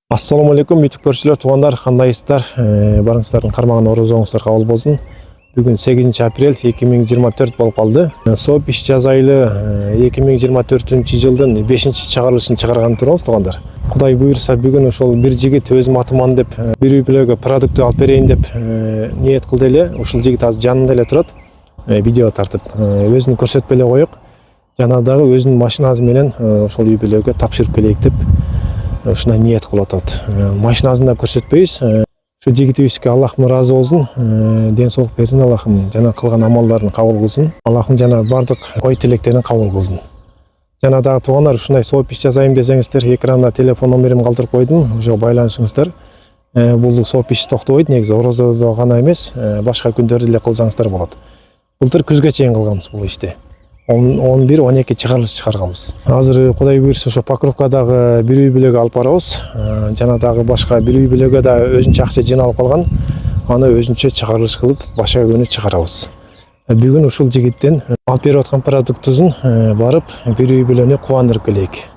Assalamu alaikum, YouTube көршілер, туғандар, қандайсыздар? Барыңыздардың қармаған орозоңыздар қабыл болсын. Бүгін 8 апрель 2024 болып қалды. Соп іш жазайлы 2024 жылдың 5-ші чығарылышын шығарған тұрмыз, туғандар. Құдай бұйырса, бүгін ошол бір жігіт өзім атыман деп, бір үйлөгі продукты алып берейін деп ниет қылды эле. Ошол жігіт аз жанында эле турат. Видео тартып, өзүн көрсөтпөй эле коёк. Жанагы өзүнүн машинасы менен ошол үйлөгө тапшырып келейик деп ушуна ниет кылып атат. Машинасын да көрсөтпөйбүз. Şu жигитибизге Аллахым разы болсын. Ден соолук берсин, Аллахым жана кылган амалдарын кабыл кылсын. Аллахым жана бардык ой тилектерин кабыл кылсын. Жана дагы туугандар, ушундай сооп иш жасайм десеңиздер, экранда телефон номерим калтырып койдум. Ошо байланышыңыздар. Бул сооп иш токтобойт, негизи орозодо гана эмес, башка күндөрдө деле кылсаңыздар болот. Былтыр күзгө чейин кылганбыз бул ишти. 11-12 чыгарылыш чыгарганбыз. Азыр Кудай буйрса ошо Покровкадагы бир үй бүлөгө алып барабыз. Жана дагы башка бир үй бүлөгө да өзүнчө акча жыйналып калган. Аны өзүнчө чыгарылыш кылып, башка күнү чыгарабыз. Бүгүн ушул жигиттен алып берип аткан продуктубузун барып, бир үй бүлөнү кубандырып келейик.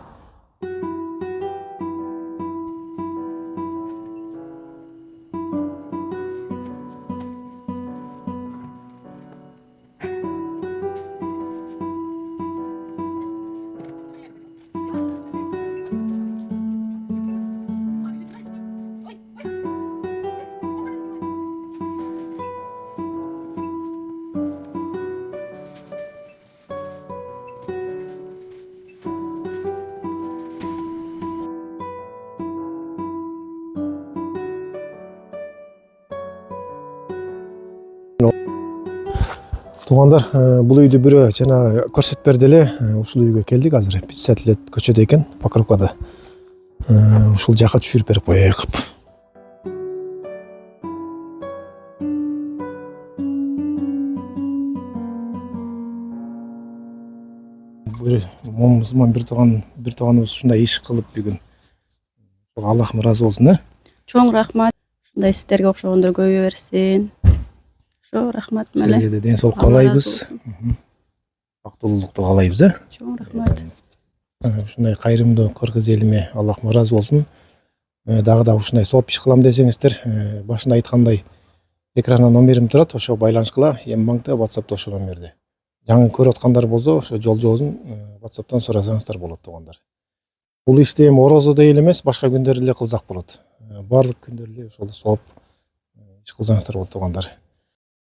Туғандар, бұл үйді бүрі жана көрсөтүп берди эле. Ушул үйгө келдик азыр. Биз сәтлет көчөдө экен, Покровкада. Ушул жака түшүрүп берип коёйк. Момузман бир тууганыбыз ушундай иш кылып бүгүн. Аллахым разы болсун. Чоң рахмат. Ушундай сиздерге окшогондор көбөйө берсин. Рахмат меле. Сізге де ден соолук каалайбыз. Бактылуулукту каалайбыз, Чоң рахмат. Ушундай кайрымдуу кыргыз элиме Аллахым разы болсун. Дагы да ушундай сооп иш кылам десеңиздер, башында айткандай экранда номерим турат, ошо байланышкыла, Мбанкта, WhatsApp'та ошо номерде. Жаңы көрүп аткандар болсо, ошо жолжобузун WhatsApp'тан сурасаңыздар болот, туугандар. Бул ишти эми орозодо эле эмес, башка күндөрдө эле кылсак болот. Баардык күндөрдө ошол сооп иш кылсаңыздар болот, туугандар.